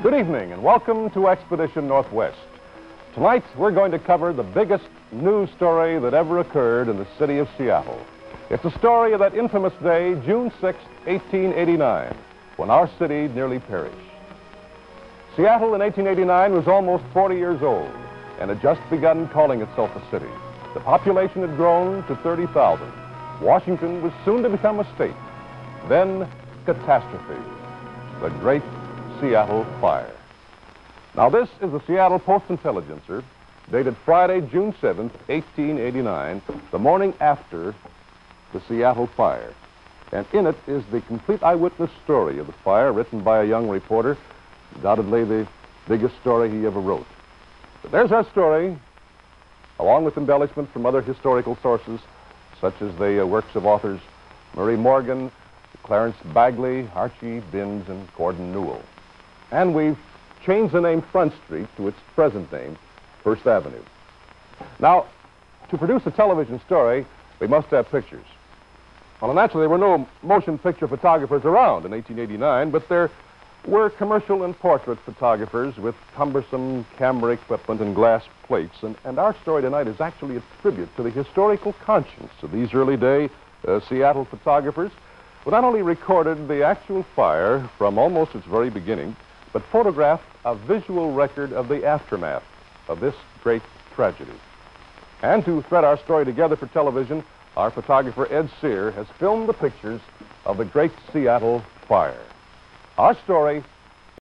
Good evening and welcome to Expedition Northwest. Tonight we're going to cover the biggest news story that ever occurred in the city of Seattle. It's the story of that infamous day, June 6, 1889, when our city nearly perished. Seattle in 1889 was almost 40 years old and had just begun calling itself a city. The population had grown to 30,000. Washington was soon to become a state. Then catastrophe, the Great Seattle Fire. Now this is the Seattle Post-Intelligencer, dated Friday, June 7th, 1889, the morning after the Seattle Fire. And in it is the complete eyewitness story of the fire, written by a young reporter, undoubtedly the biggest story he ever wrote. But there's our story, along with embellishment from other historical sources, such as the works of authors Murray Morgan, Clarence Bagley, Archie Binns, and Gordon Newell. And we've changed the name Front Street to its present name, First Avenue. Now, to produce a television story, we must have pictures. Well, naturally, there were no motion picture photographers around in 1889, but there were commercial and portrait photographers with cumbersome camera equipment and glass plates. And our story tonight is actually a tribute to the historical conscience of these early day Seattle photographers, who not only recorded the actual fire from almost its very beginning, but photographed a visual record of the aftermath of this great tragedy. And to thread our story together for television, our photographer Ed Sear has filmed the pictures of the Great Seattle Fire. Our story